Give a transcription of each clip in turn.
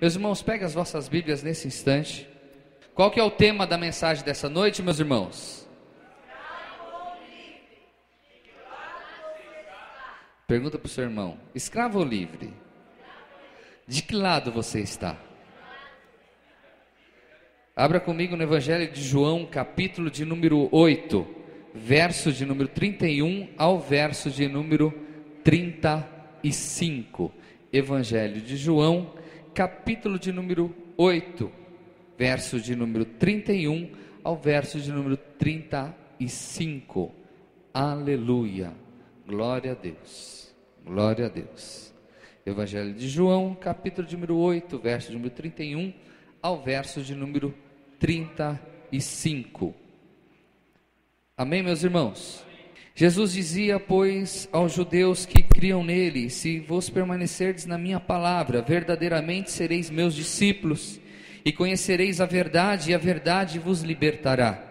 Meus irmãos, peguem as vossas Bíblias nesse instante. Qual que é o tema da mensagem dessa noite, meus irmãos? Pergunta para o seu irmão: escravo ou livre? De que lado você está? Abra comigo no Evangelho de João, capítulo de número 8, verso de número 31 ao verso de número 35. Evangelho de João, capítulo de número 8, verso de número 31 ao verso de número 35. Aleluia, glória a Deus, glória a Deus. Evangelho de João, capítulo de número 8, verso de número 31 ao verso de número 35. Amém, meus irmãos? Jesus dizia, pois, aos judeus que criam nele: se vos permanecerdes na minha palavra, verdadeiramente sereis meus discípulos, e conhecereis a verdade, e a verdade vos libertará.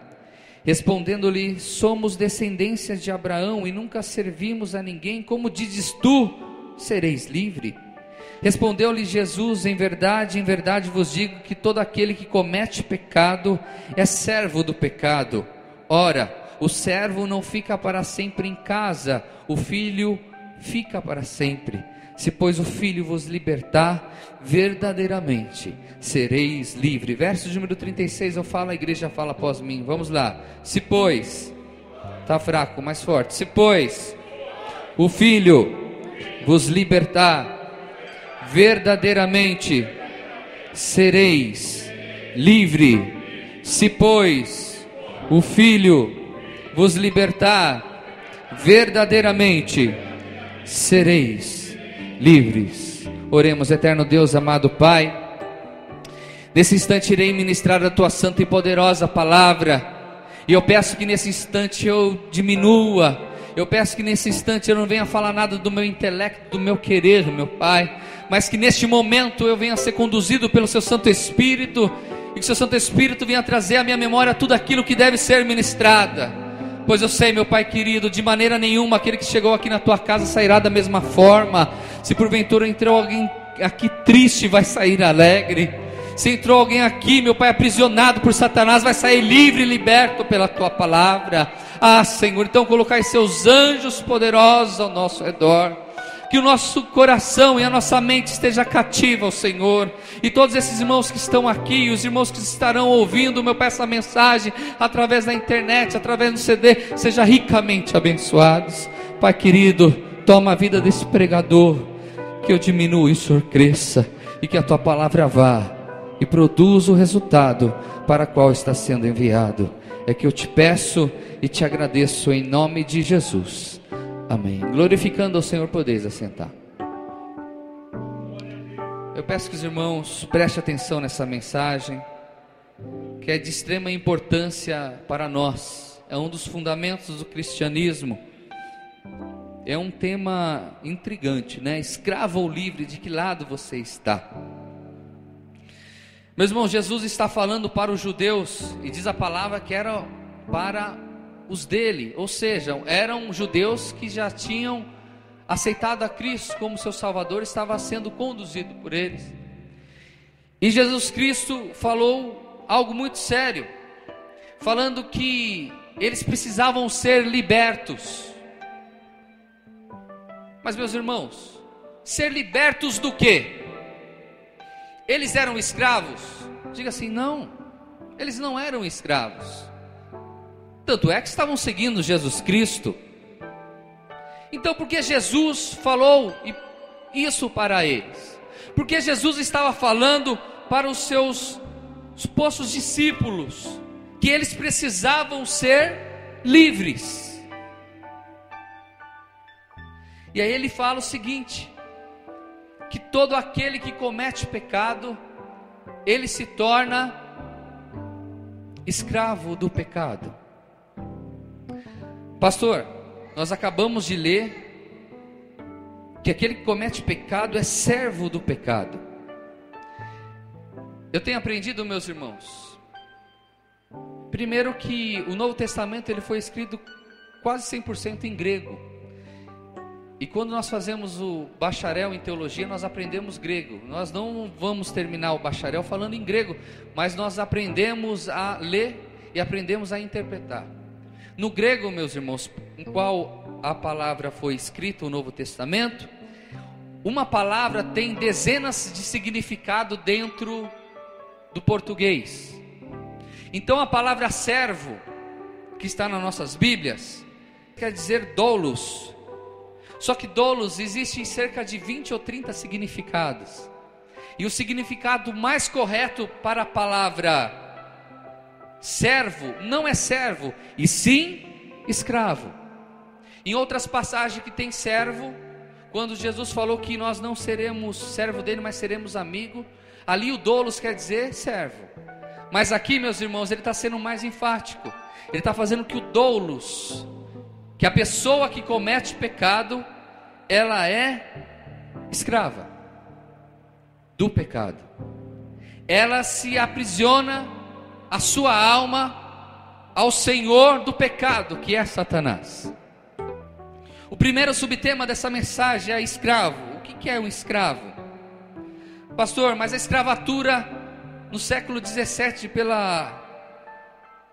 Respondendo-lhe: somos descendência de Abraão, e nunca servimos a ninguém. Como dizes tu, sereis livre? Respondeu-lhe Jesus: em verdade vos digo que todo aquele que comete pecado é servo do pecado. Ora, o servo não fica para sempre em casa, o filho fica para sempre. Se pois o filho vos libertar, verdadeiramente sereis livre. Verso de número 36, eu falo, a igreja fala após mim. Vamos lá. Se pois, está fraco, mais forte. Se pois o filho vos libertar, verdadeiramente sereis livre. Se pois o filho vos libertar, verdadeiramente sereis livres. Oremos. Eterno Deus, amado Pai, nesse instante irei ministrar a tua santa e poderosa palavra, e eu peço que nesse instante eu diminua, eu peço que nesse instante eu não venha falar nada do meu intelecto, do meu querer, meu Pai, mas que neste momento eu venha ser conduzido pelo seu Santo Espírito, e que o seu Santo Espírito venha trazer à minha memória tudo aquilo que deve ser ministrada. Pois eu sei, meu Pai querido, de maneira nenhuma aquele que chegou aqui na tua casa sairá da mesma forma. Se porventura entrou alguém aqui triste, vai sair alegre. Se entrou alguém aqui, meu Pai, aprisionado por Satanás, vai sair livre e liberto pela tua palavra. Ah, Senhor, então colocai seus anjos poderosos ao nosso redor, que o nosso coração e a nossa mente esteja cativa ao Senhor, e todos esses irmãos que estão aqui, e os irmãos que estarão ouvindo, meu Pai, essa mensagem através da internet, através do CD, sejam ricamente abençoados. Pai querido, toma a vida desse pregador, que eu diminua e o Senhor cresça, e que a tua palavra vá e produza o resultado para o qual está sendo enviado. É que eu te peço e te agradeço em nome de Jesus. Amém. Glorificando ao Senhor, podeis assentar. Eu peço que os irmãos prestem atenção nessa mensagem, que é de extrema importância para nós. É um dos fundamentos do cristianismo. É um tema intrigante, né? Escravo ou livre, de que lado você está? Meus irmãos, Jesus está falando para os judeus, e diz a palavra que era para os dele, ou seja, eram judeus que já tinham aceitado a Cristo como seu Salvador, estava sendo conduzido por eles. E Jesus Cristo falou algo muito sério, falando que eles precisavam ser libertos. Mas, meus irmãos, ser libertos do quê? Eles eram escravos? Diga assim: não, eles não eram escravos. Tanto é que estavam seguindo Jesus Cristo. Então, por que Jesus falou isso para eles? Porque Jesus estava falando para os seus supostos discípulos que eles precisavam ser livres. E aí ele fala o seguinte: que todo aquele que comete pecado, ele se torna escravo do pecado. Pastor, nós acabamos de ler que aquele que comete pecado é servo do pecado. Eu tenho aprendido, meus irmãos, primeiro que o Novo Testamento ele foi escrito quase 100% em grego. E quando nós fazemos o bacharel em teologia, nós aprendemos grego. Nós não vamos terminar o bacharel falando em grego, mas nós aprendemos a ler e aprendemos a interpretar. No grego, meus irmãos, em qual a palavra foi escrita, o Novo Testamento, uma palavra tem dezenas de significado dentro do português. Então a palavra servo, que está nas nossas Bíblias, quer dizer doulos. Só que doulos existe em cerca de 20 ou 30 significados. E o significado mais correto para a palavra servo não é servo, e sim escravo. Em outras passagens que tem servo, quando Jesus falou que nós não seremos servo dele, mas seremos amigo, ali o doulos quer dizer servo. Mas aqui, meus irmãos, ele está sendo mais enfático. Ele está fazendo que o doulos, que a pessoa que comete pecado, ela é escrava do pecado. Ela se aprisiona a sua alma ao senhor do pecado, que é Satanás. O primeiro subtema dessa mensagem é escravo. O que é um escravo? Pastor, mas a escravatura no século 17 pela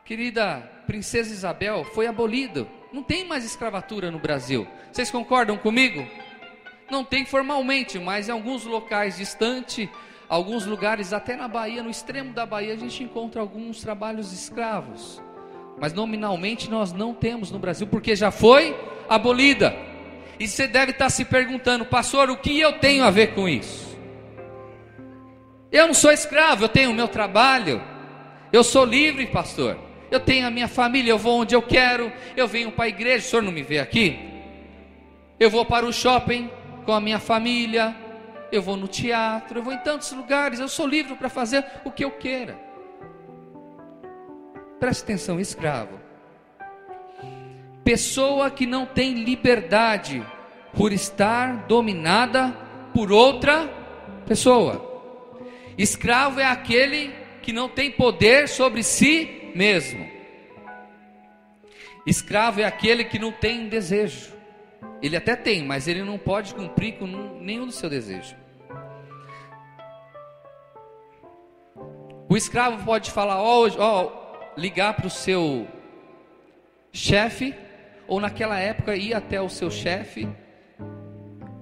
querida princesa Isabel foi abolida. Não tem mais escravatura no Brasil. Vocês concordam comigo? Não tem formalmente, mas em alguns locais distantes, alguns lugares, até na Bahia, no extremo da Bahia, a gente encontra alguns trabalhos escravos. Mas nominalmente nós não temos no Brasil, porque já foi abolida. E você deve estar se perguntando, pastor, o que eu tenho a ver com isso? Eu não sou escravo, eu tenho o meu trabalho, eu sou livre, pastor. Eu tenho a minha família, eu vou onde eu quero, eu venho para a igreja, o senhor não me vê aqui? Eu vou para o shopping com a minha família, eu vou no teatro, eu vou em tantos lugares, eu sou livre para fazer o que eu queira. Preste atenção, escravo. Pessoa que não tem liberdade por estar dominada por outra pessoa. Escravo é aquele que não tem poder sobre si mesmo. Escravo é aquele que não tem desejo. Ele até tem, mas ele não pode cumprir com nenhum do seu desejo. O escravo pode falar, ligar para o seu chefe, ou naquela época ir até o seu chefe,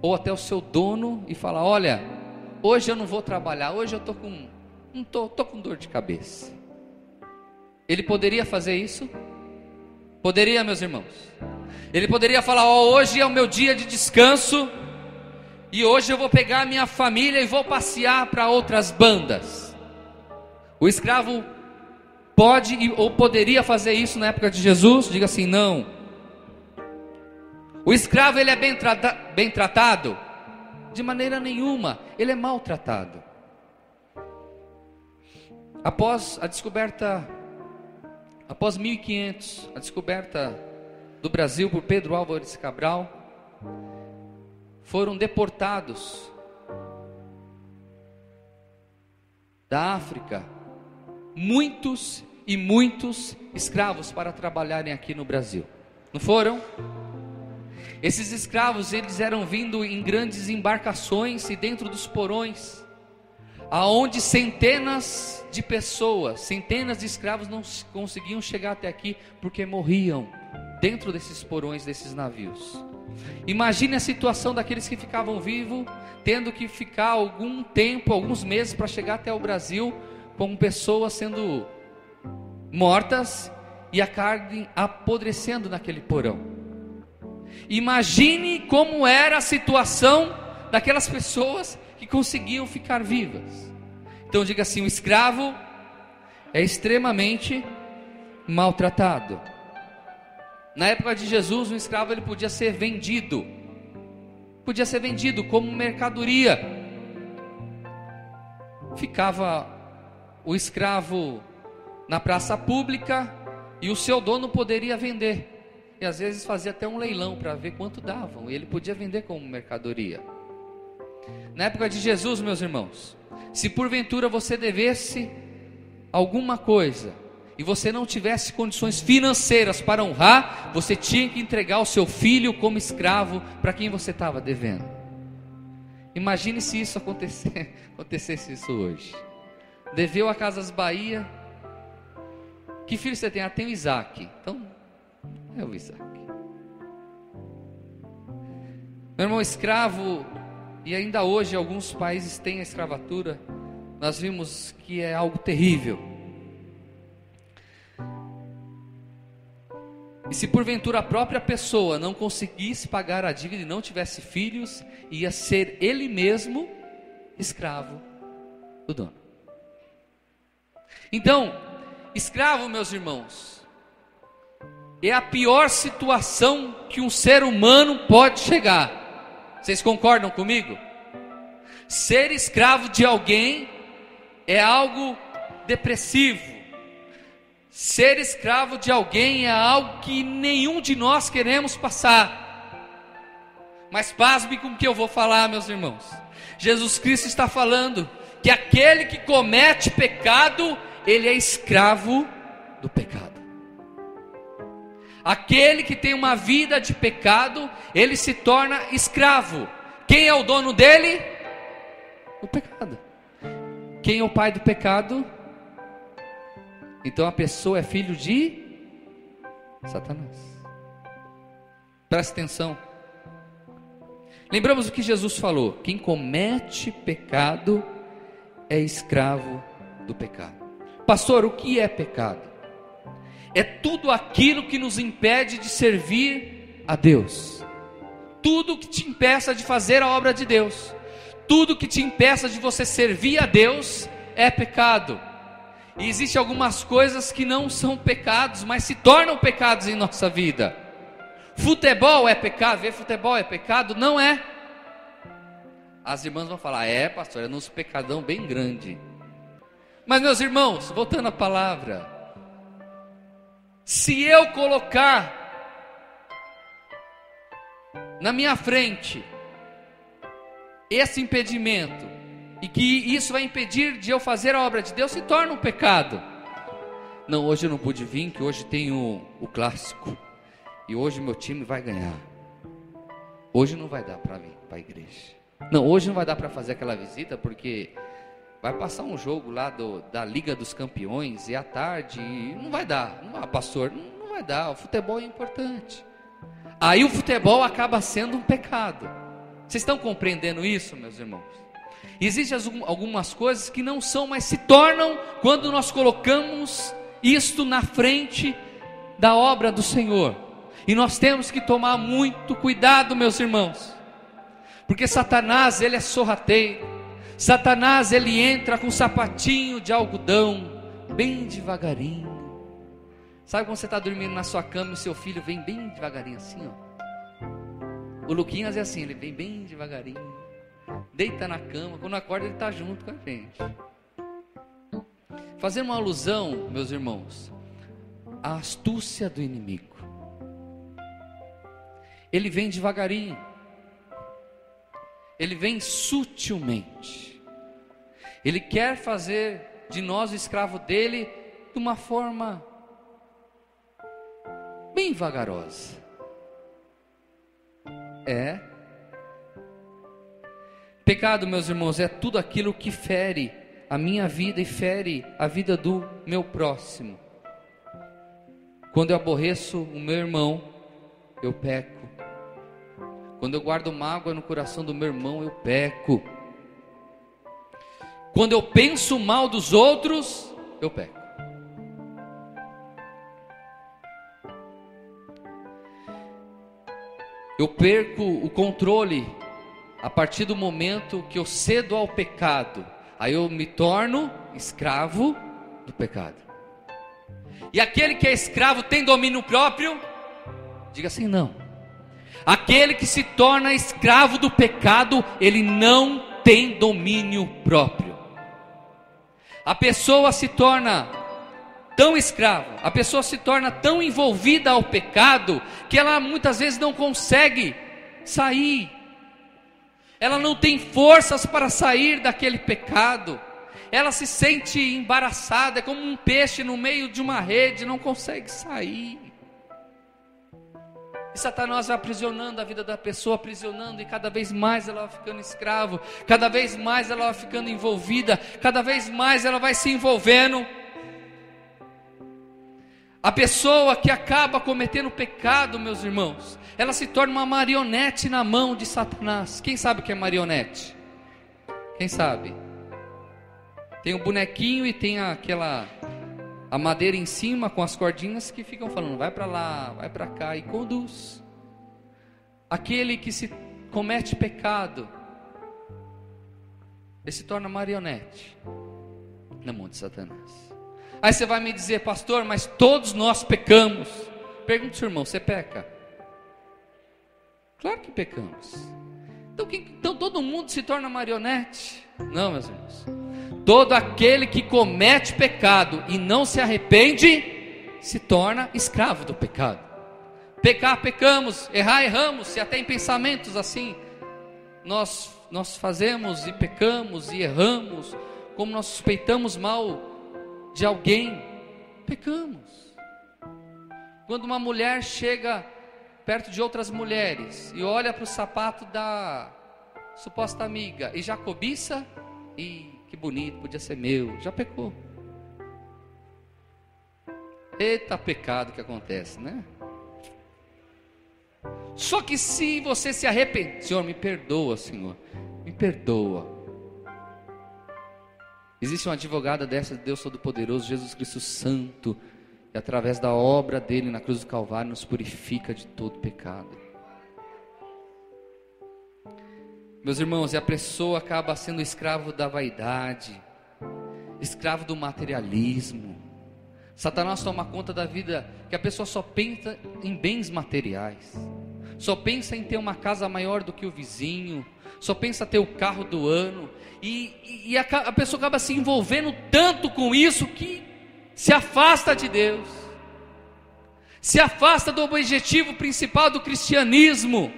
ou até o seu dono e falar, olha, hoje eu não vou trabalhar, hoje eu tô com dor de cabeça. Ele poderia fazer isso? Poderia, meus irmãos? Ele poderia falar, hoje é o meu dia de descanso, e hoje eu vou pegar a minha família e vou passear para outras bandas. O escravo pode ou poderia fazer isso na época de Jesus? Diga assim, não. O escravo, ele é bem tratado? De maneira nenhuma, ele é maltratado. Após a descoberta, após 1500, a descoberta do Brasil por Pedro Álvares Cabral, foram deportados da África muitos e muitos escravos para trabalharem aqui no Brasil. Não foram? Esses escravos, eles eram vindo em grandes embarcações e dentro dos porões, aonde centenas de pessoas, centenas de escravos não conseguiam chegar até aqui porque morriam dentro desses porões, desses navios. Imagine a situação daqueles que ficavam vivos, tendo que ficar algum tempo, alguns meses para chegar até o Brasil, com pessoas sendo mortas e a carne apodrecendo naquele porão. Imagine como era a situação daquelas pessoas que conseguiam ficar vivas. Então diga assim, o escravo é extremamente maltratado. Na época de Jesus, um escravo ele podia ser vendido como mercadoria. Ficava o escravo na praça pública e o seu dono poderia vender. E às vezes fazia até um leilão para ver quanto davam, e ele podia vender como mercadoria. Na época de Jesus, meus irmãos, se porventura você devesse alguma coisa e você não tivesse condições financeiras para honrar, você tinha que entregar o seu filho como escravo para quem você estava devendo. Imagine se isso acontecesse isso hoje. Deveu a Casas Bahia. Que filho você tem? Ah, tem o Isaac. Então, é o Isaac. Meu irmão, escravo, e ainda hoje alguns países têm a escravatura, nós vimos que é algo terrível. E se porventura a própria pessoa não conseguisse pagar a dívida e não tivesse filhos, ia ser ele mesmo escravo do dono. Então, escravo, meus irmãos, é a pior situação que um ser humano pode chegar. Vocês concordam comigo? Ser escravo de alguém é algo depressivo. Ser escravo de alguém é algo que nenhum de nós queremos passar. Mas pasme com o que eu vou falar, meus irmãos. Jesus Cristo está falando que aquele que comete pecado, ele é escravo do pecado. Aquele que tem uma vida de pecado, ele se torna escravo. Quem é o dono dele? O pecado. Quem é o pai do pecado? Então a pessoa é filho de Satanás. Presta atenção. Lembramos o que Jesus falou: quem comete pecado é escravo do pecado. Pastor, o que é pecado? É tudo aquilo que nos impede de servir a Deus. Tudo que te impeça de fazer a obra de Deus. Tudo que te impeça de você servir a Deus é pecado. E existem algumas coisas que não são pecados, mas se tornam pecados em nossa vida. Futebol é pecado? Ver futebol é pecado? Não é. As irmãs vão falar: é, pastor, é nos pecadão bem grande. Mas, meus irmãos, voltando à palavra, se eu colocar na minha frente esse impedimento, e que isso vai impedir de eu fazer a obra de Deus, se torna um pecado. Não, hoje eu não pude vir, que hoje tem o clássico, e hoje meu time vai ganhar. Hoje não vai dar para vir para a igreja. Não, hoje não vai dar para fazer aquela visita, porque vai passar um jogo lá da Liga dos Campeões, e à tarde, e não vai dar. Não, pastor, não vai dar, o futebol é importante. Aí o futebol acaba sendo um pecado. Vocês estão compreendendo isso, meus irmãos? Existem algumas coisas que não são, mas se tornam quando nós colocamos isto na frente da obra do Senhor. E nós temos que tomar muito cuidado, meus irmãos, porque Satanás, ele é sorrateiro. Satanás, ele entra com um sapatinho de algodão, bem devagarinho. Sabe quando você está dormindo na sua cama e o seu filho vem bem devagarinho assim, ó? O Luquinhas é assim, ele vem bem devagarinho, deita na cama, quando acorda ele está junto com a gente. Fazendo uma alusão, meus irmãos, à astúcia do inimigo. Ele vem devagarinho, ele vem sutilmente. Ele quer fazer de nós o escravo dele de uma forma bem vagarosa. Pecado, meus irmãos, é tudo aquilo que fere a minha vida e fere a vida do meu próximo. Quando eu aborreço o meu irmão, eu peco. Quando eu guardo mágoa no coração do meu irmão, eu peco. Quando eu penso mal dos outros, eu peco. Eu perco o controle a partir do momento que eu cedo ao pecado. Aí eu me torno escravo do pecado. E aquele que é escravo tem domínio próprio? Diga assim: não. Aquele que se torna escravo do pecado, ele não tem domínio próprio. A pessoa se torna tão escrava, a pessoa se torna tão envolvida ao pecado, que ela muitas vezes não consegue sair. Ela não tem forças para sair daquele pecado. ela se sente embaraçada, é como um peixe no meio de uma rede, não consegue sair. E Satanás vai aprisionando a vida da pessoa, aprisionando, e cada vez mais ela vai ficando escravo, cada vez mais ela vai ficando envolvida, cada vez mais ela vai se envolvendo. A pessoa que acaba cometendo pecado, meus irmãos, ela se torna uma marionete na mão de Satanás. Quem sabe o que é marionete? Quem sabe? Tem um bonequinho e tem a madeira em cima com as cordinhas que ficam falando, vai para lá, vai para cá, e conduz. Aquele que se comete pecado, ele se torna marionete na mão de Satanás. Aí você vai me dizer, pastor, mas todos nós pecamos. Pergunta ao seu irmão, você peca? Claro que pecamos. Então todo mundo se torna marionete? Não, meus irmãos. Todo aquele que comete pecado e não se arrepende, se torna escravo do pecado. Pecar, pecamos, errar, erramos, se até em pensamentos assim, nós fazemos e pecamos e erramos, como nós suspeitamos mal de alguém, pecamos. Quando uma mulher chega perto de outras mulheres e olha para o sapato da suposta amiga e já cobiça, e que bonito, podia ser meu, já pecou. Eita pecado que acontece, né? Só que se você se arrepende, Senhor, me perdoa, Senhor, me perdoa. Existe uma advogada dessa, Deus Todo-Poderoso, Jesus Cristo Santo, e através da obra dele na cruz do Calvário nos purifica de todo pecado. Meus irmãos, e a pessoa acaba sendo escravo da vaidade, escravo do materialismo. Satanás toma conta da vida, que a pessoa só pensa em bens materiais, só pensa em ter uma casa maior do que o vizinho, só pensa em ter o carro do ano, e a pessoa acaba se envolvendo tanto com isso, que se afasta de Deus, se afasta do objetivo principal do cristianismo,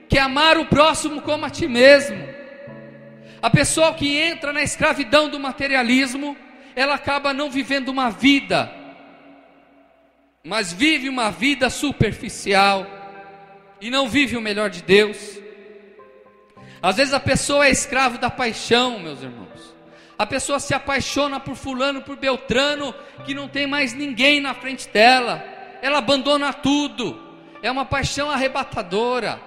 que é amar o próximo como a ti mesmo. A pessoa que entra na escravidão do materialismo, ela acaba não vivendo uma vida, mas vive uma vida superficial, e não vive o melhor de Deus. Às vezes a pessoa é escravo da paixão, meus irmãos. A pessoa se apaixona por fulano, por beltrano, que não tem mais ninguém na frente dela. Ela abandona tudo. É uma paixão arrebatadora.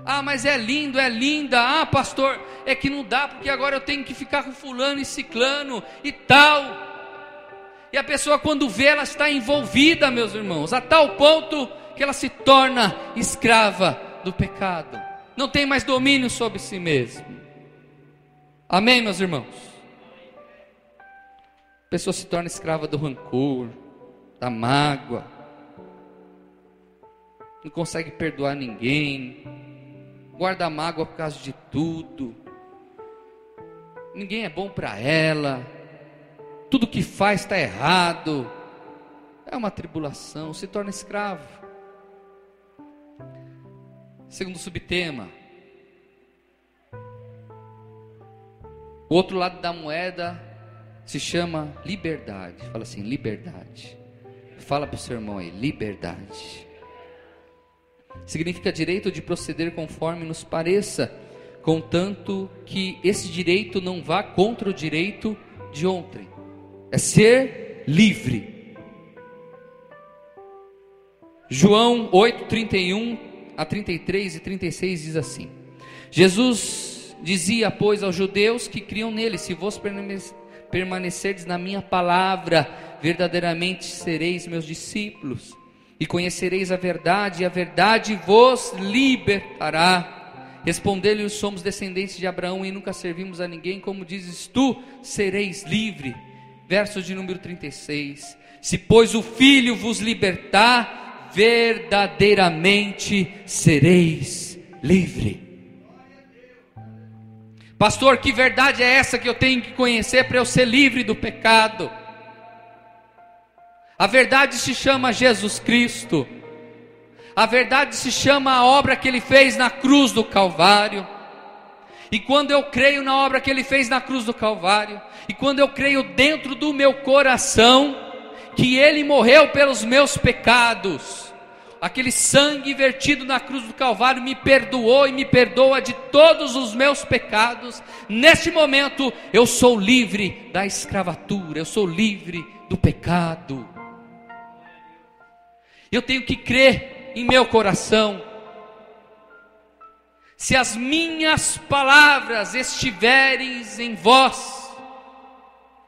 Ah, mas é lindo, é linda. Ah, pastor, é que não dá, porque agora eu tenho que ficar com fulano e ciclano e tal. E a pessoa, quando vê, ela está envolvida, meus irmãos, a tal ponto que ela se torna escrava do pecado. Não tem mais domínio sobre si mesmo. Amém, meus irmãos? A pessoa se torna escrava do rancor, da mágoa, não consegue perdoar ninguém, guarda mágoa por causa de tudo, ninguém é bom para ela, tudo que faz está errado, é uma tribulação, se torna escravo. Segundo subtema, o outro lado da moeda se chama liberdade. Fala assim, liberdade. Fala para o seu irmão aí, liberdade. Significa direito de proceder conforme nos pareça, contanto que esse direito não vá contra o direito de outrem. É ser livre. João 8:31 a 33 e 36 diz assim: Jesus dizia, pois, aos judeus que criam nele: se vos permanecerdes na minha palavra, verdadeiramente sereis meus discípulos, e conhecereis a verdade, e a verdade vos libertará. Respondeu-lhe: somos descendentes de Abraão e nunca servimos a ninguém, como dizes tu, sereis livre. Verso de número 36: se pois o Filho vos libertar, verdadeiramente sereis livre. Pastor, que verdade é essa que eu tenho que conhecer para eu ser livre do pecado? A verdade se chama Jesus Cristo. A verdade se chama a obra que Ele fez na cruz do Calvário. E quando eu creio na obra que Ele fez na cruz do Calvário, e quando eu creio dentro do meu coração, que Ele morreu pelos meus pecados, aquele sangue vertido na cruz do Calvário me perdoou e me perdoa de todos os meus pecados, neste momento eu sou livre da escravatura, eu sou livre do pecado. Eu tenho que crer em meu coração. Se as minhas palavras estiverem em vós,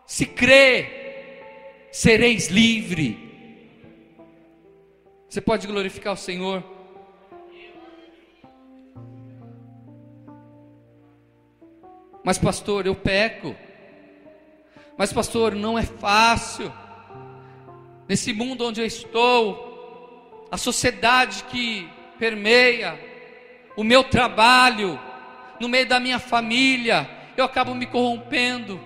se crer, sereis livre. Você pode glorificar o Senhor? Mas pastor, eu peco. Mas pastor, não é fácil. Nesse mundo onde eu estou, a sociedade que permeia, o meu trabalho, no meio da minha família, eu acabo me corrompendo.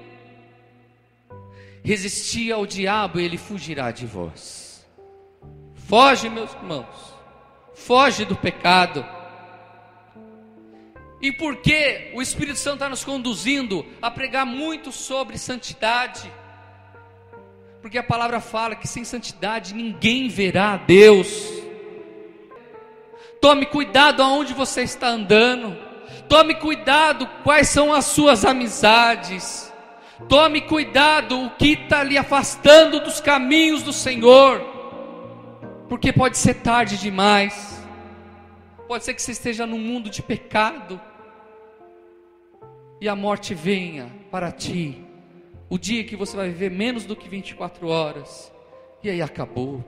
Resistir ao diabo, ele fugirá de vós. Foge, meus irmãos, foge do pecado. E por que o Espírito Santo está nos conduzindo a pregar muito sobre santidade? Porque a palavra fala que sem santidade ninguém verá a Deus. Tome cuidado aonde você está andando. Tome cuidado quais são as suas amizades. Tome cuidado o que está lhe afastando dos caminhos do Senhor. Porque pode ser tarde demais. Pode ser que você esteja num mundo de pecado e a morte venha para ti. O dia que você vai viver menos do que 24 horas. E aí acabou.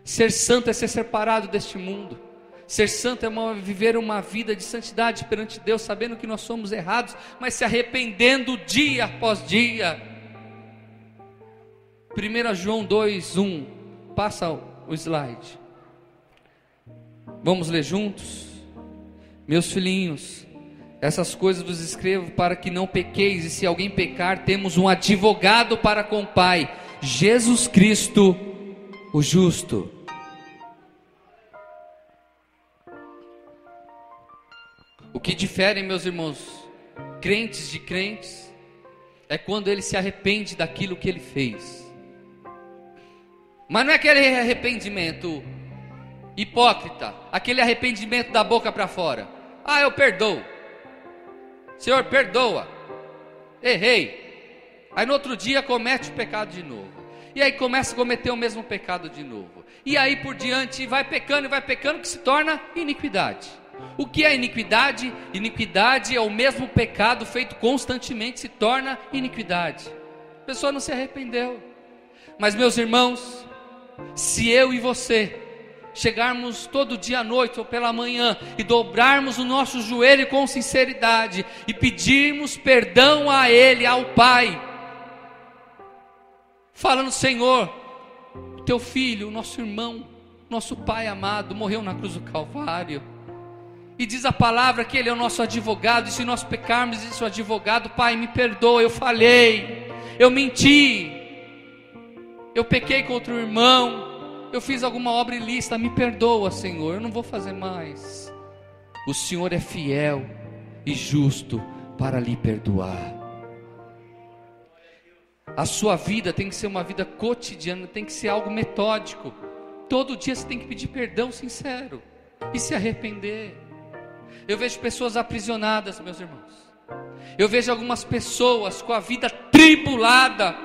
Ser santo é ser separado deste mundo. Ser santo é viver uma vida de santidade perante Deus, sabendo que nós somos errados, mas se arrependendo dia após dia. 1 João 2:1. Passa o slide. Vamos ler juntos? Meus filhinhos, essas coisas vos escrevo para que não pequeis, e se alguém pecar, temos um advogado para com o Pai, Jesus Cristo, o justo. O que difere, meus irmãos, crentes de crentes, é quando ele se arrepende daquilo que ele fez. Mas não é aquele arrependimento hipócrita, aquele arrependimento da boca para fora. Ah, eu perdoo. Senhor, perdoa. Errei. Aí no outro dia comete o pecado de novo. E aí começa a cometer o mesmo pecado de novo. E aí por diante vai pecando, que se torna iniquidade. O que é iniquidade? Iniquidade é o mesmo pecado feito constantemente, se torna iniquidade. A pessoa não se arrependeu. Mas meus irmãos, se eu e você chegarmos todo dia à noite ou pela manhã e dobrarmos o nosso joelho com sinceridade e pedirmos perdão a Ele, ao Pai, falando: Senhor, teu filho, o nosso irmão, nosso Pai amado, morreu na cruz do Calvário, e diz a palavra que Ele é o nosso advogado, e se nós pecarmos, diz o advogado: Pai, me perdoa, eu falhei, eu menti, eu pequei contra o irmão, eu fiz alguma obra ilícita, me perdoa, Senhor, eu não vou fazer mais. O Senhor é fiel e justo para lhe perdoar. A sua vida tem que ser uma vida cotidiana, tem que ser algo metódico. Todo dia você tem que pedir perdão sincero e se arrepender. Eu vejo pessoas aprisionadas, meus irmãos. Eu vejo algumas pessoas com a vida tribulada.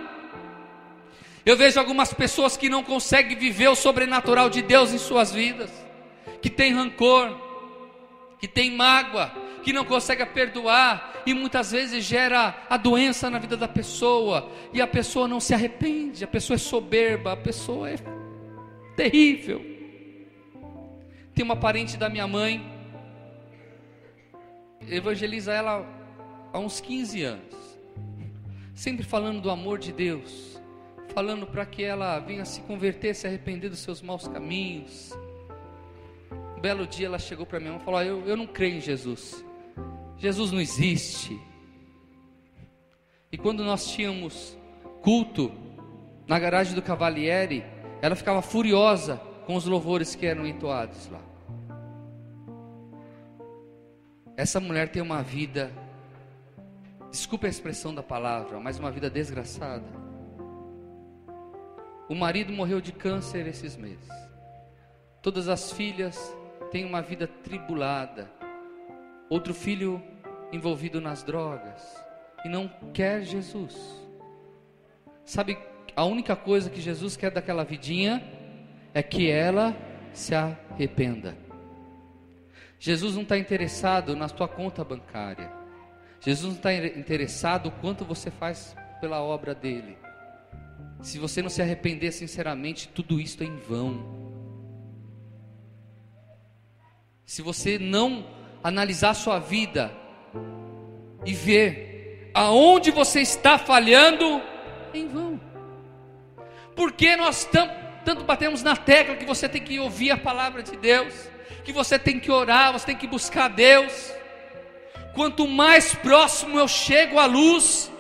Eu vejo algumas pessoas que não conseguem viver o sobrenatural de Deus em suas vidas, que tem rancor, que tem mágoa, que não consegue perdoar, e muitas vezes gera a doença na vida da pessoa, e a pessoa não se arrepende, a pessoa é soberba, a pessoa é terrível. Tem uma parente da minha mãe, evangeliza ela há uns 15 anos, sempre falando do amor de Deus, falando para que ela venha se converter, se arrepender dos seus maus caminhos. Um belo dia ela chegou para minha mãe e falou: eu não creio em Jesus, Jesus não existe. E quando nós tínhamos culto na garagem do Cavalieri, ela ficava furiosa com os louvores que eram entoados lá. Essa mulher tem uma vida, desculpe a expressão da palavra, mas uma vida desgraçada. O marido morreu de câncer esses meses. Todas as filhas têm uma vida tribulada. Outro filho envolvido nas drogas e não quer Jesus. Sabe, a única coisa que Jesus quer daquela vidinha é que ela se arrependa. Jesus não está interessado na tua conta bancária. Jesus não está interessado no quanto você faz pela obra dele. Se você não se arrepender sinceramente, tudo isso é em vão. Se você não analisar a sua vida e ver aonde você está falhando, é em vão. Porque nós tanto batemos na tecla que você tem que ouvir a palavra de Deus, que você tem que orar, você tem que buscar Deus. Quanto mais próximo eu chego à luz,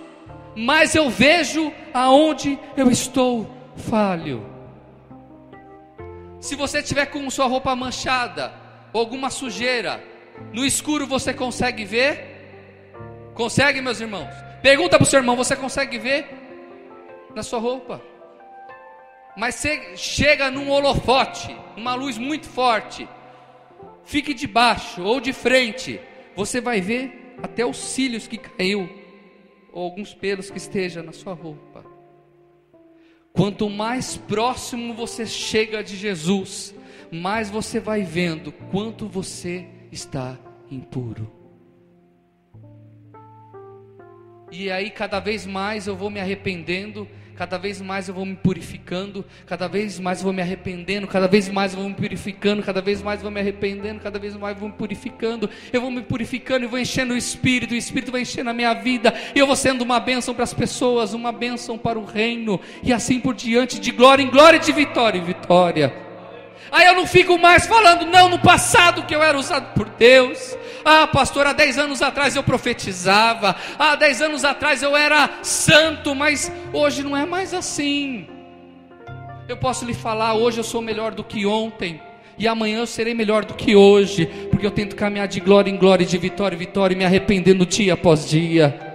mais eu vejo aonde eu estou falho. Se você estiver com sua roupa manchada ou alguma sujeira, no escuro você consegue ver? Consegue, meus irmãos? Pergunta para o seu irmão, você consegue ver na sua roupa? Mas você chega num holofote, uma luz muito forte, fique de baixo ou de frente, você vai ver até os cílios que caiu, ou alguns pelos que esteja na sua roupa. Quanto mais próximo você chega de Jesus, mais você vai vendo quanto você está impuro. E aí cada vez mais eu vou me arrependendo, cada vez mais eu vou me purificando, cada vez mais eu vou me arrependendo, cada vez mais eu vou me purificando, cada vez mais eu vou me arrependendo, cada vez mais eu vou me purificando, eu vou me purificando e vou enchendo o Espírito vai enchendo a minha vida, e eu vou sendo uma bênção para as pessoas, uma bênção para o reino, e assim por diante, de glória em glória, de vitória em vitória. Aí eu não fico mais falando, não, no passado que eu era usado por Deus. Ah, pastor, há 10 anos atrás eu profetizava. Há 10 anos atrás eu era santo, mas hoje não é mais assim. Eu posso lhe falar, hoje eu sou melhor do que ontem, e amanhã eu serei melhor do que hoje, porque eu tento caminhar de glória em glória, de vitória em vitória, e me arrependendo dia após dia.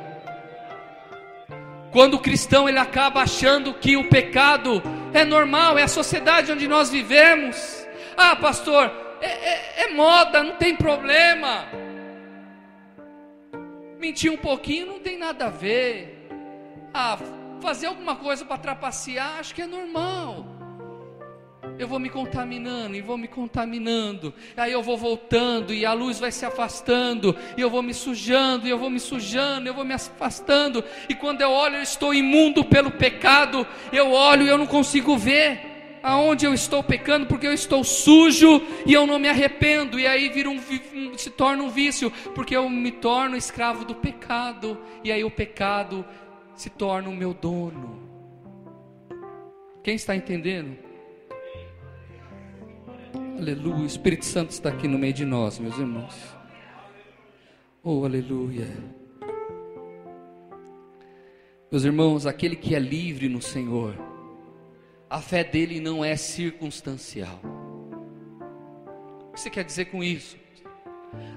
Quando o cristão ele acaba achando que o pecado é normal, é a sociedade onde nós vivemos. Ah, pastor, é moda, não tem problema. Mentir um pouquinho não tem nada a ver. Ah, fazer alguma coisa para trapacear, acho que é normal. Eu vou me contaminando e vou me contaminando, aí eu vou voltando e a luz vai se afastando, e eu vou me sujando, e eu vou me sujando, eu vou me afastando, e quando eu olho eu estou imundo pelo pecado, eu olho e eu não consigo ver aonde eu estou pecando, porque eu estou sujo e eu não me arrependo, e aí se torna um vício, porque eu me torno escravo do pecado, e aí o pecado se torna o meu dono. Quem está entendendo? Aleluia, o Espírito Santo está aqui no meio de nós, meus irmãos. Oh, aleluia. Meus irmãos, aquele que é livre no Senhor, a fé dele não é circunstancial. O que você quer dizer com isso?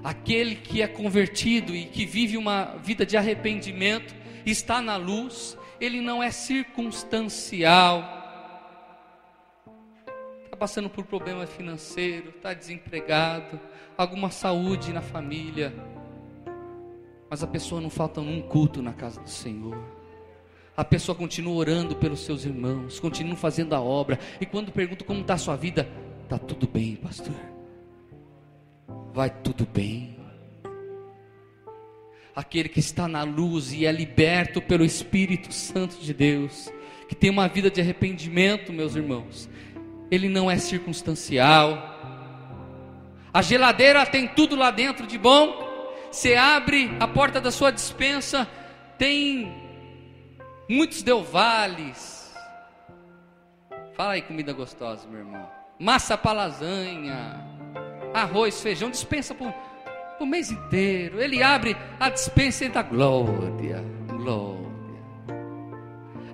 Aquele que é convertido e que vive uma vida de arrependimento, está na luz, ele não é circunstancial. Está passando por problema financeiro, está desempregado, alguma saúde na família, mas a pessoa não falta um culto na casa do Senhor, a pessoa continua orando pelos seus irmãos, continua fazendo a obra, e quando pergunta como está a sua vida, está tudo bem, pastor, vai tudo bem. Aquele que está na luz e é liberto pelo Espírito Santo de Deus, que tem uma vida de arrependimento, meus irmãos, ele não é circunstancial. A geladeira tem tudo lá dentro de bom. Você abre a porta da sua despensa, tem muitos Del Valles. Fala aí, comida gostosa, meu irmão. Massa para lasanha, arroz, feijão, dispensa por o mês inteiro. Ele abre a despensa e dá glória, glória.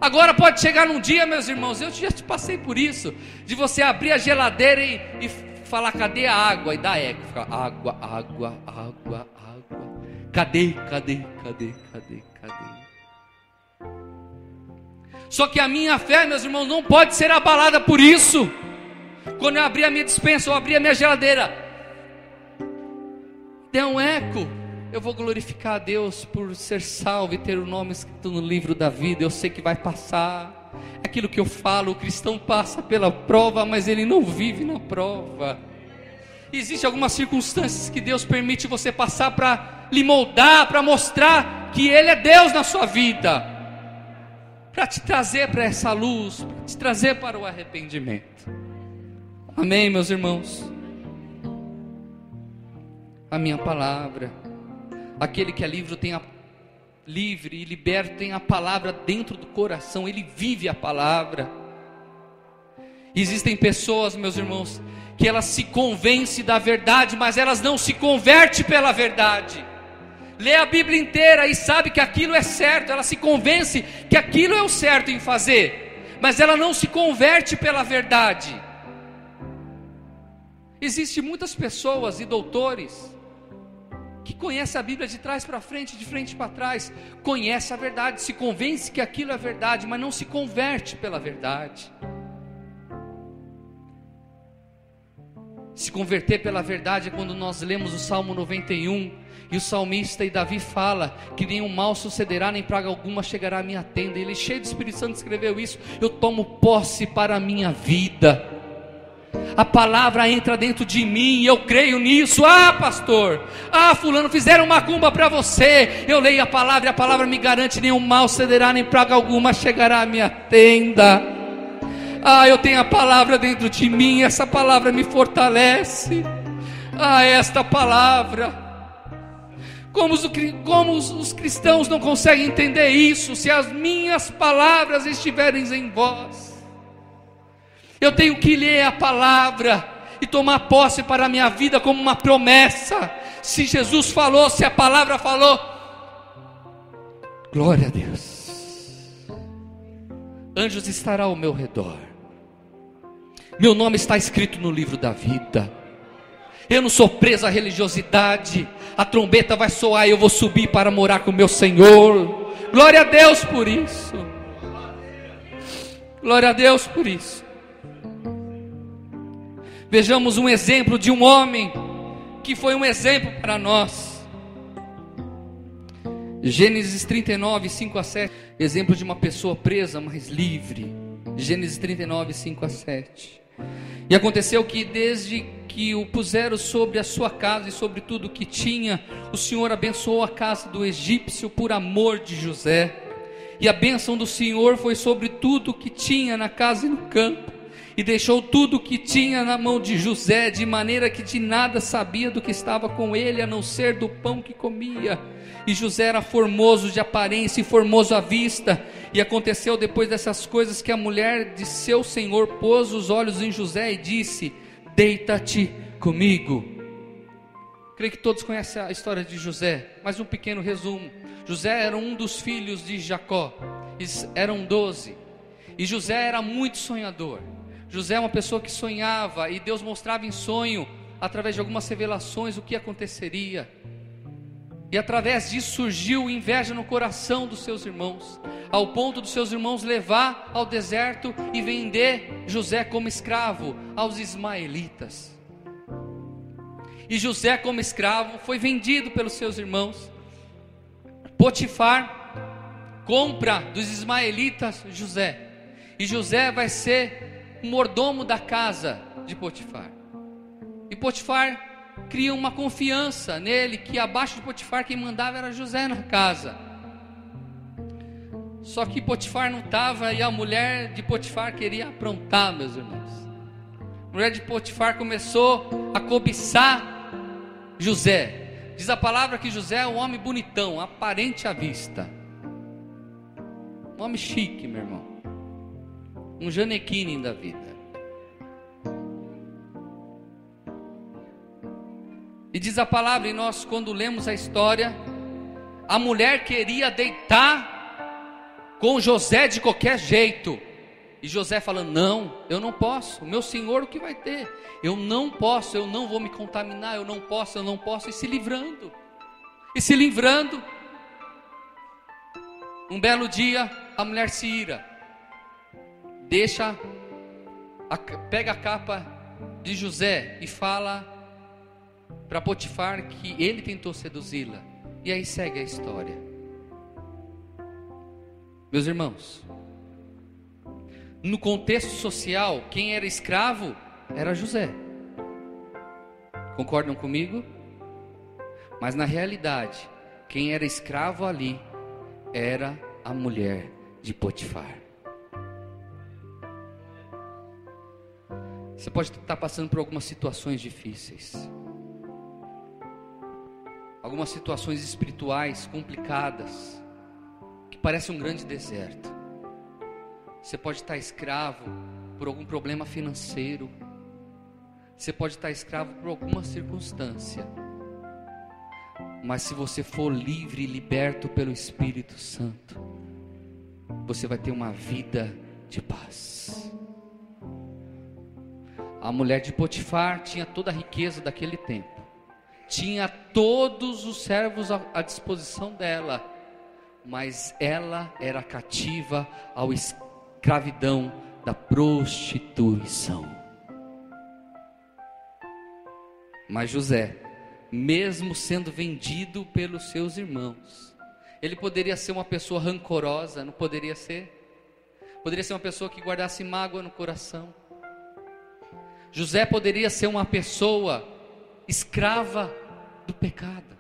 Agora pode chegar num dia, meus irmãos, eu já te passei por isso, de você abrir a geladeira e falar, cadê a água? E dá eco, fica água, água, água, água. Cadê? Só que a minha fé, meus irmãos, não pode ser abalada por isso. Quando eu abrir a minha despensa, ou abrir a minha geladeira, der um eco, eu vou glorificar a Deus por ser salvo e ter o nome escrito no livro da vida. Eu sei que vai passar. Aquilo que eu falo, o cristão passa pela prova, mas ele não vive na prova. Existem algumas circunstâncias que Deus permite você passar para lhe moldar, para mostrar que Ele é Deus na sua vida, para te trazer para essa luz, para te trazer para o arrependimento. Amém, meus irmãos? A minha palavra, aquele que é livre e liberto tem a palavra dentro do coração, ele vive a palavra. Existem pessoas, meus irmãos, que elas se convencem da verdade, mas elas não se convertem pela verdade. Lê a Bíblia inteira e sabe que aquilo é certo, ela se convence que aquilo é o certo em fazer, mas ela não se converte pela verdade. Existem muitas pessoas e doutores que conhecem a Bíblia de trás para frente, de frente para trás, conhece a verdade, se convence que aquilo é verdade, mas não se converte pela verdade. Se converter pela verdade é quando nós lemos o Salmo 91, e o salmista e Davi fala que nenhum mal sucederá, nem praga alguma chegará à minha tenda. Ele, cheio do Espírito Santo, escreveu isso. Eu tomo posse para a minha vida. A palavra entra dentro de mim e eu creio nisso. Ah, pastor, fulano, fizeram macumba para você. Eu leio a palavra e a palavra me garante: nenhum mal sucederá, nem praga alguma chegará à minha tenda. Eu tenho a palavra dentro de mim, essa palavra me fortalece. Esta palavra. Como os cristãos não conseguem entender isso? Se as minhas palavras estiverem em vós, eu tenho que ler a palavra e tomar posse para a minha vida como uma promessa. Se Jesus falou, se a palavra falou, glória a Deus. Anjos estarão ao meu redor, meu nome está escrito no livro da vida. Eu não sou preso à religiosidade. A trombeta vai soar e eu vou subir para morar com o meu Senhor. Glória a Deus por isso. Glória a Deus por isso. Vejamos um exemplo de um homem que foi um exemplo para nós. Gênesis 39, 5 a 7. Exemplo de uma pessoa presa, mas livre. Gênesis 39, 5 a 7. E aconteceu que desde que o puseram sobre a sua casa e sobre tudo o que tinha, o Senhor abençoou a casa do egípcio por amor de José. E a bênção do Senhor foi sobre tudo o que tinha na casa e no campo. E deixou tudo o que tinha na mão de José, de maneira que de nada sabia do que estava com ele, a não ser do pão que comia. E José era formoso de aparência e formoso à vista. E aconteceu depois dessas coisas que a mulher de seu senhor pôs os olhos em José e disse: deita-te comigo. Creio que todos conhecem a história de José, mas um pequeno resumo. José era um dos filhos de Jacó, eram 12, e José era muito sonhador. José é uma pessoa que sonhava, e Deus mostrava em sonho, através de algumas revelações, o que aconteceria. E através disso surgiu inveja no coração dos seus irmãos, ao ponto dos seus irmãos levar ao deserto e vender José como escravo aos ismaelitas. E José como escravo foi vendido pelos seus irmãos. Potifar compra dos ismaelitas José, e José vai ser o mordomo da casa de Potifar. E Potifar cria uma confiança nele, que abaixo de Potifar quem mandava era José na casa. Só que Potifar não estava, e a mulher de Potifar queria aprontar, meus irmãos. A mulher de Potifar começou a cobiçar José. Diz a palavra que José é um homem bonitão, aparente à vista, um homem chique, meu irmão, um Janequine da vida. E diz a palavra, e nós quando lemos a história, a mulher queria deitar com José de qualquer jeito. E José falando: não, eu não posso, o meu senhor o que vai ter? Eu não posso, eu não vou me contaminar, eu não posso, e se livrando. E se livrando, um belo dia a mulher se ira, pega a capa de José e fala para Potifar que ele tentou seduzi-la. E aí segue a história. Meus irmãos, no contexto social, quem era escravo era José. Concordam comigo? Mas na realidade, quem era escravo ali era a mulher de Potifar. Você pode estar passando por algumas situações difíceis, algumas situações espirituais complicadas, que parecem um grande deserto. Você pode estar escravo por algum problema financeiro, você pode estar escravo por alguma circunstância, mas se você for livre e liberto pelo Espírito Santo, você vai ter uma vida de paz. A mulher de Potifar tinha toda a riqueza daquele tempo, tinha todos os servos à disposição dela, mas ela era cativa à escravidão da prostituição. Mas José, mesmo sendo vendido pelos seus irmãos, ele poderia ser uma pessoa rancorosa, não poderia ser? Poderia ser uma pessoa que guardasse mágoa no coração. José poderia ser uma pessoa escrava do pecado.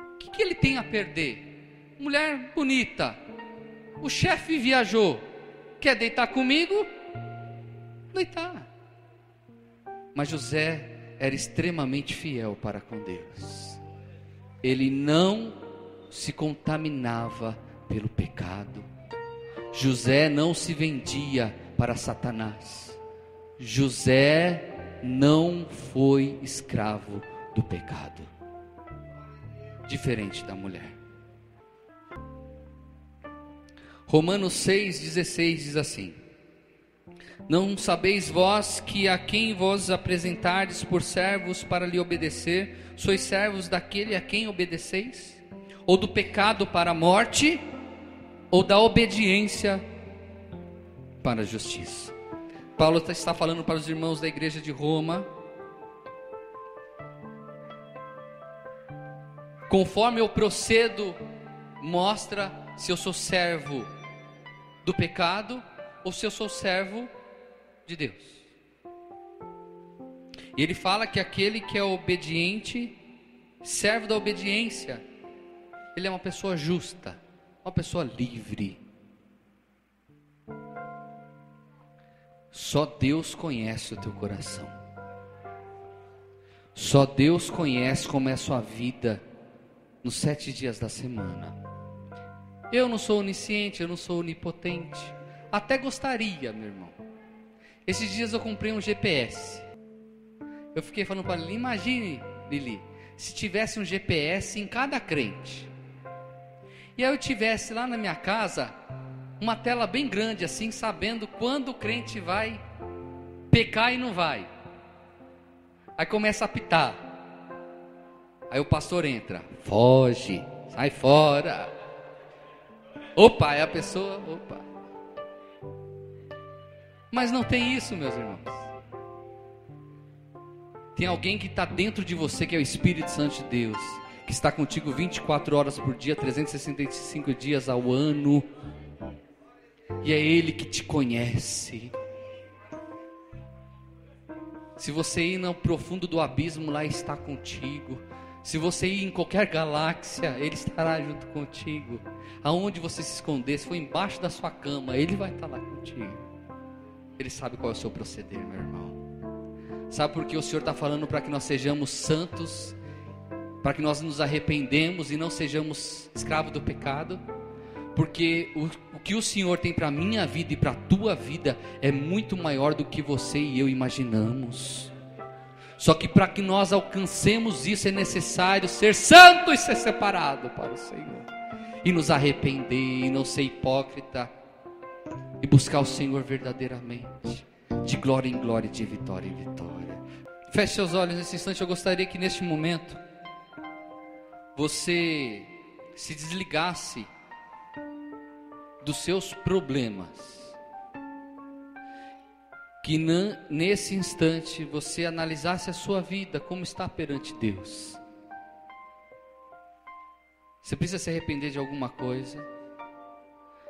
O que ele tem a perder? Mulher bonita, o chefe viajou, quer deitar comigo? Deitar. Mas José era extremamente fiel para com Deus. Ele não se contaminava pelo pecado. José não se vendia para Satanás. José não foi escravo do pecado, diferente da mulher. Romanos 6,16 diz assim: não sabeis vós que a quem vos apresentardes por servos para lhe obedecer, sois servos daquele a quem obedeceis? Ou do pecado para a morte, ou da obediência para a justiça? Paulo está falando para os irmãos da igreja de Roma: conforme eu procedo, mostra se eu sou servo do pecado ou se eu sou servo de Deus. E ele fala que aquele que é obediente, servo da obediência, ele é uma pessoa justa, uma pessoa livre. Só Deus conhece o teu coração. Só Deus conhece como é a sua vida nos 7 dias da semana. Eu não sou onisciente, eu não sou onipotente. Até gostaria, meu irmão. Esses dias eu comprei um GPS. Eu fiquei falando para Lili: imagine, Lili, se tivesse um GPS em cada crente. E aí eu tivesse lá na minha casa uma tela bem grande assim, sabendo quando o crente vai pecar e não vai. Aí começa a apitar. Aí o pastor entra: foge, sai fora. Opa, é a pessoa, opa. Mas não tem isso, meus irmãos. Tem alguém que está dentro de você, que é o Espírito Santo de Deus, que está contigo 24 horas por dia, 365 dias ao ano. E é Ele que te conhece. Se você ir no profundo do abismo, lá está contigo. Se você ir em qualquer galáxia, Ele estará junto contigo. Aonde você se esconder, se for embaixo da sua cama, Ele vai estar lá contigo. Ele sabe qual é o seu proceder, meu irmão. Sabe por que o Senhor está falando para que nós sejamos santos, para que nós nos arrependemos e não sejamos escravos do pecado? Porque o que o Senhor tem para a minha vida e para a tua vida é muito maior do que você e eu imaginamos. Só que para que nós alcancemos isso é necessário ser santo e ser separado para o Senhor, e nos arrepender e não ser hipócrita, e buscar o Senhor verdadeiramente, de glória em glória, de vitória em vitória. Feche seus olhos nesse instante. Eu gostaria que neste momento você se desligasse dos seus problemas, que nesse instante você analisasse a sua vida como está perante Deus. Você precisa se arrepender de alguma coisa?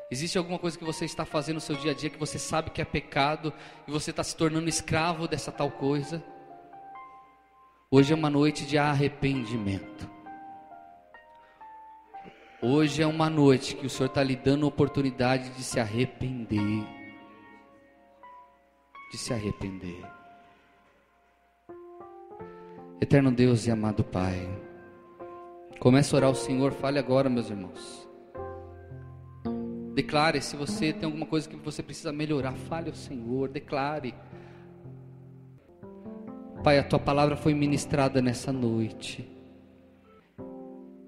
Existe alguma coisa que você está fazendo no seu dia a dia que você sabe que é pecado e você está se tornando escravo dessa tal coisa? Hoje é uma noite de arrependimento. Hoje é uma noite que o Senhor está lhe dando a oportunidade de se arrepender. De se arrepender. Eterno Deus e amado Pai, comece a orar ao Senhor. Fale agora, meus irmãos. Declare, se você tem alguma coisa que você precisa melhorar, fale ao Senhor, declare. Pai, a Tua palavra foi ministrada nessa noite.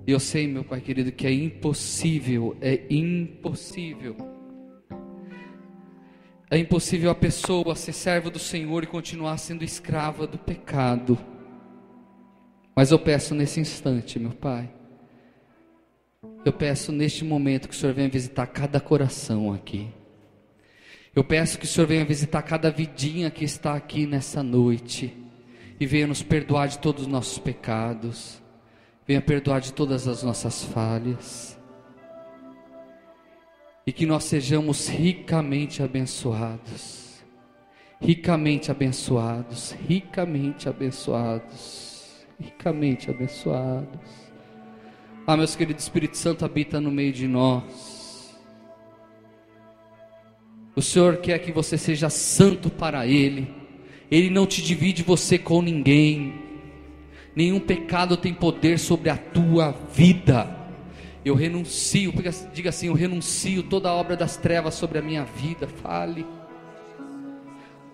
E eu sei, meu Pai querido, que é impossível a pessoa ser servo do Senhor e continuar sendo escrava do pecado. Mas eu peço nesse instante, meu Pai, eu peço neste momento que o Senhor venha visitar cada coração aqui. Eu peço que o Senhor venha visitar cada vidinha que está aqui nessa noite e venha nos perdoar de todos os nossos pecados. Venha perdoar de todas as nossas falhas. E que nós sejamos ricamente abençoados. Ricamente abençoados. Ricamente abençoados. Ricamente abençoados. Ah, meus queridos, Espírito Santo habita no meio de nós. O Senhor quer que você seja santo para Ele. Ele não te divide você com ninguém. Nenhum pecado tem poder sobre a tua vida. Eu renuncio, diga assim: eu renuncio toda a obra das trevas sobre a minha vida. Fale.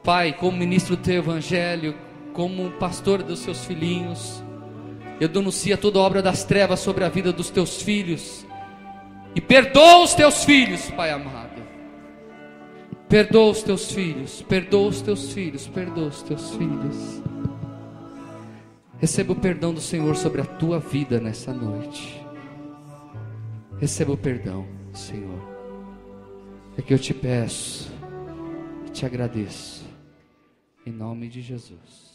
Pai, como ministro do teu evangelho, como pastor dos seus filhinhos, eu denuncio toda a obra das trevas sobre a vida dos teus filhos. E perdoa os teus filhos, Pai amado. Perdoa os teus filhos, perdoa os teus filhos, perdoa os teus filhos. Receba o perdão do Senhor sobre a tua vida nessa noite. Receba o perdão, Senhor. É que eu te peço e te agradeço, em nome de Jesus.